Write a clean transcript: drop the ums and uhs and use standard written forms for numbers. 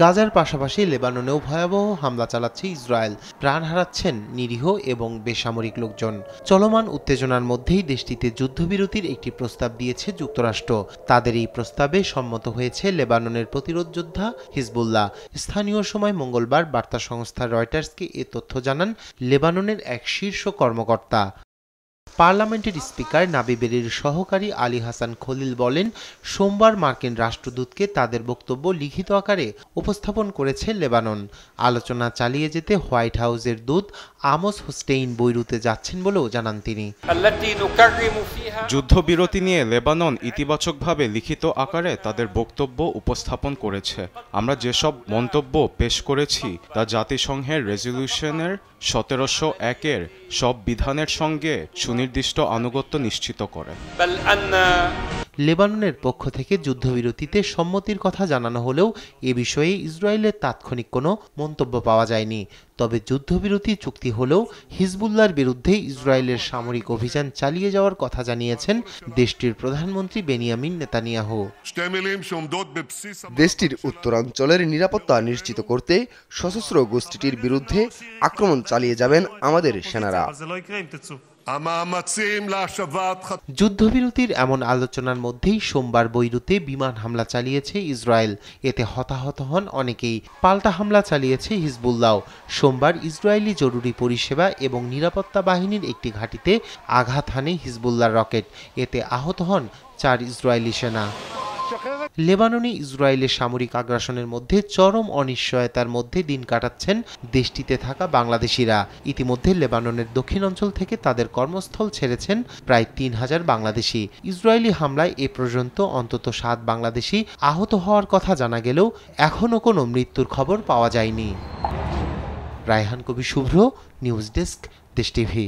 গাজার পাশাপাশি লেবাননেও ভয়াবহ হামলা চালাচ্ছে ইসরায়েল। প্রাণ হারাচ্ছেন নিরীহ এবং বেসামরিক লোকজন। চলমান উত্তেজনার মধ্যেই দেশটিতে যুদ্ধবিরতির একটি প্রস্তাব দিয়েছে যুক্তরাষ্ট্র। তাদের এই প্রস্তাবে সম্মত হয়েছে লেবাননের প্রতিরোধ যোদ্ধা হিজবুল্লাহ। স্থানীয় সময় মঙ্গলবার বার্তা সংস্থা রয়টার্সকে এ তথ্য জানান লেবাননের এক শীর্ষ কর্মকর্তা। পার্লামেন্টের স্পিকার নাবি বেরির সহকারী আলী হাসান খলিল বলেন, সোমবার মার্কিন রাষ্ট্রদূতকে তাদের বক্তব্য লিখিত আকারে উপস্থাপন করেছে লেবানন। আলোচনা চালিয়ে যেতে হোয়াইট হাউসের দূত আমোস হোস্টেইন বৈরুতে যাচ্ছেন বলেও জানান তিনি। যুদ্ধবিরতি নিয়ে লেবানন ইতিবাচকভাবে লিখিত আকারে তাদের বক্তব্য উপস্থাপন করেছে। আমরা যেসব মন্তব্য পেশ করেছি তা জাতিসংঘের রেজলিউশনের 1701-এর সব বিধানের সঙ্গে সুনির্দিষ্ট আনুগত্য নিশ্চিত করে। লেবাননের পক্ষ থেকে যুদ্ধবিরতিতে সম্মতির কথা জানানো হলেও এ বিষয়ে ইসরায়েলের তাৎক্ষণিক কোনো মন্তব্য পাওয়া যায়নি। তবে যুদ্ধবিরতি চুক্তি হলেও হিজবুল্লাহর বিরুদ্ধে ইসরায়েলের সামরিক অভিযান চালিয়ে যাওয়ার কথা জানিয়েছেন দেশটির প্রধানমন্ত্রী বেনিয়ামিন নেতানিয়াহু। দেশটির উত্তরাঞ্চলের নিরাপত্তা নিশ্চিত করতে সশস্ত্র গোষ্ঠীটির বিরুদ্ধে আক্রমণ চালিয়ে যাবেন আমাদের সেনারা। যুদ্ধবিরতির এমন আলোচনার মধ্যেই সোমবার বৈরুতে বিমান হামলা চালিয়েছে ইসরায়েল। এতে হতাহত হন অনেকেই। পাল্টা হামলা চালিয়েছে হিজবুল্লাহ। সোমবার ইসরায়েলি জরুরি পরিষেবা এবং নিরাপত্তা বাহিনীর একটি ঘাঁটিতে আঘাত হানে হিজবুল্লাহর রকেট। এতে আহত হন 4 ইসরায়েলি সেনা। লেবাননে ইসরায়েলের সামরিক আগ্রাসনের মধ্যে চরম অনিশ্চয়তার মধ্যে দিন কাটাচ্ছেন দেশটিতে থাকা বাংলাদেশিরা। ইতিমধ্যে লেবাননের দক্ষিণাঞ্চল থেকে তাদের কর্মস্থল ছেড়েছেন প্রায় 3000 বাংলাদেশি। ইসরায়েলি হামলায় এ পর্যন্ত অন্তত 7 বাংলাদেশি আহত হওয়ার কথা জানা গেলেও এখনও কোনো মৃত্যুর খবর পাওয়া যায়নি। রায়হান কবি শুভ্র, নিউজ ডেস্ক, দেশ টিভি।